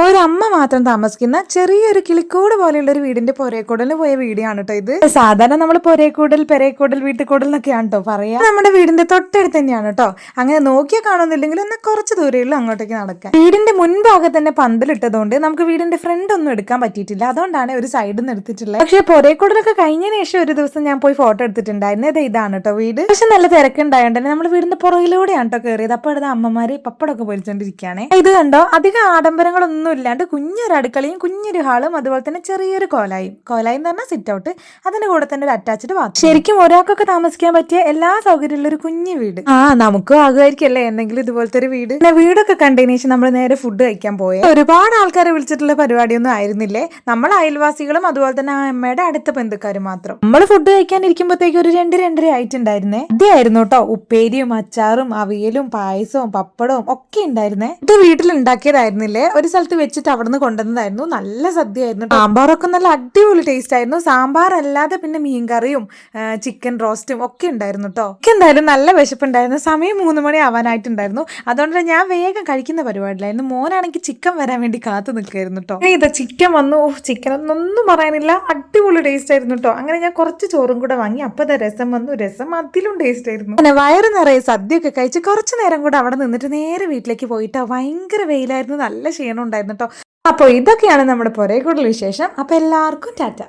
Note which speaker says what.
Speaker 1: ഒരമ്മ മാത്രം താമസിക്കുന്ന ചെറിയൊരു കിളിക്കൂട് പോലെയുള്ള ഒരു വീടിന്റെ പൊരേക്കൂടലിന് പോയ വീഡിയോ ആണ് കേട്ടോ ഇത്. സാധാരണ നമ്മൾ പൊരേക്കൂടൽ, പെരേക്കൂടൽ, വീട്ടുകൂടൽ എന്നൊക്കെയാണ് കേട്ടോ പറയാ. നമ്മുടെ വീടിന്റെ തൊട്ടടുത്ത് തന്നെയാണ് കേട്ടോ. അങ്ങനെ നോക്കിയാൽ കാണുന്നില്ലെങ്കിൽ ഒന്ന് കുറച്ച് ദൂരമുള്ളൂ അങ്ങോട്ടേക്ക് നടക്കാൻ. വീടിന്റെ മുൻഭാഗത്ത് തന്നെ പന്തലിട്ടതുകൊണ്ട് നമുക്ക് വീടിന്റെ ഫ്രണ്ട് ഒന്നും എടുക്കാൻ പറ്റിയിട്ടില്ല. അതുകൊണ്ടാണ് ഒരു സൈഡിൽ നിന്ന് എടുത്തിട്ടുള്ളത്. പക്ഷേ പൊരേക്കൂടലൊക്കെ കഴിഞ്ഞതിന് ശേഷം ഒരു ദിവസം ഞാൻ പോയി ഫോട്ടോ എടുത്തിട്ടുണ്ടായിരുന്നു. ഇതാണ് കേട്ടോ വീട്. പക്ഷെ നല്ല തിരക്കുണ്ടായോണ്ട് തന്നെ നമ്മൾ വീടിന്റെ പുറകിലൂടെയാണ് കേട്ടോ കയറിയത്. അപ്പോൾ ഇവിടെ അമ്മമാര് പപ്പടമൊക്കെ പൊരിച്ചോണ്ടിരിക്കുകയാണ്. ഇത് കണ്ടോ, അധികം ആഡംബരങ്ങളൊന്നും ഇല്ലാണ്ട് കുഞ്ഞൊരു അടുക്കളയും കുഞ്ഞൊരു ഹാളും അതുപോലെ തന്നെ ചെറിയൊരു കോലായും എന്ന് പറഞ്ഞാൽ സിറ്റ് ഔട്ട്, അതിന്റെ കൂടെ തന്നെ ഒരു അറ്റാച്ച്ഡ് ബാത്റൂം. ശരിക്കും ഒരാൾക്കൊക്കെ താമസിക്കാൻ പറ്റിയ എല്ലാ സൗകര്യമുള്ള ഒരു കുഞ്ഞു വീട്. നമുക്കും ആകുമായിരിക്കല്ലേ എന്തെങ്കിലും ഇതുപോലത്തെ ഒരു വീട്. പിന്നെ വീടൊക്കെ കണ്ടതിന് ശേഷം നമ്മൾ നേരെ ഫുഡ് കഴിക്കാൻ പോയത്. ഒരുപാട് ആൾക്കാരെ വിളിച്ചിട്ടുള്ള പരിപാടിയൊന്നും ആയിരുന്നില്ലേ. നമ്മൾ അയൽവാസികളും അതുപോലെ തന്നെ ആ അമ്മയുടെ അടുത്ത ബന്ധുക്കാരും മാത്രം. നമ്മൾ ഫുഡ് കഴിക്കാൻ ഇരിക്കുമ്പോഴത്തേക്ക് ഒരു 2-2:30 ആയിട്ടുണ്ടായിരുന്നേ. ഇതായിരുന്നു കേട്ടോ ഉപ്പേരിയും അച്ചാറും അവിയലും പായസവും പപ്പടവും ഒക്കെ ഉണ്ടായിരുന്നേ. ഇത് വീട്ടിൽ ഉണ്ടാക്കിയതായിരുന്നില്ലേ, ഒരു സ്ഥലത്ത് വെച്ചിട്ട് അവിടെ നിന്ന് കൊണ്ടുവന്നതായിരുന്നു. നല്ല സദ്യയായിരുന്നു. സാമ്പാറൊക്കെ നല്ല അടിപൊളി ടേസ്റ്റ് ആയിരുന്നു. സാമ്പാർ അല്ലാതെ പിന്നെ മീൻകറിയും ചിക്കൻ റോസ്റ്റും ഒക്കെ ഉണ്ടായിരുന്നു കേട്ടോ. എനിക്ക് എന്തായാലും നല്ല വിശപ്പുണ്ടായിരുന്നു. സമയം 3 മണി ആവാനായിട്ടുണ്ടായിരുന്നു. അതുകൊണ്ട് ഞാൻ വേഗം കഴിക്കുന്ന പരിപാടിയിലായിരുന്നു. മോനാണെങ്കിൽ ചിക്കൻ വരാൻ വേണ്ടി കാത്തു നിൽക്കായിരുന്നു കേട്ടോ. ഇതാ ചിക്കൻ വന്നു. ചിക്കൻ ഒന്നും പറയാനില്ല, അടിപൊളി ടേസ്റ്റ് ആയിരുന്നു കേട്ടോ. അങ്ങനെ ഞാൻ കുറച്ച് ചോറും കൂടെ വാങ്ങി. അപ്പൊ രസം വന്നു. രസം അതിലും ടേസ്റ്റ് ആയിരുന്നു. അങ്ങനെ വയറ് നിറയെ സദ്യയൊക്കെ കഴിച്ച് കുറച്ച് നേരം കൂടെ അവിടെ നിന്നിട്ട് നേരെ വീട്ടിലേക്ക് പോയിട്ടോ. ഭയങ്കര വെയിലായിരുന്നു, നല്ല ക്ഷീണം ഉണ്ടായിരുന്നു കേട്ടോ. അപ്പോൾ ഇതൊക്കെയാണ് നമ്മുടെ പൊരേക്കൂടൽ വിശേഷം. അപ്പോൾ എല്ലാവർക്കും ടാറ്റ.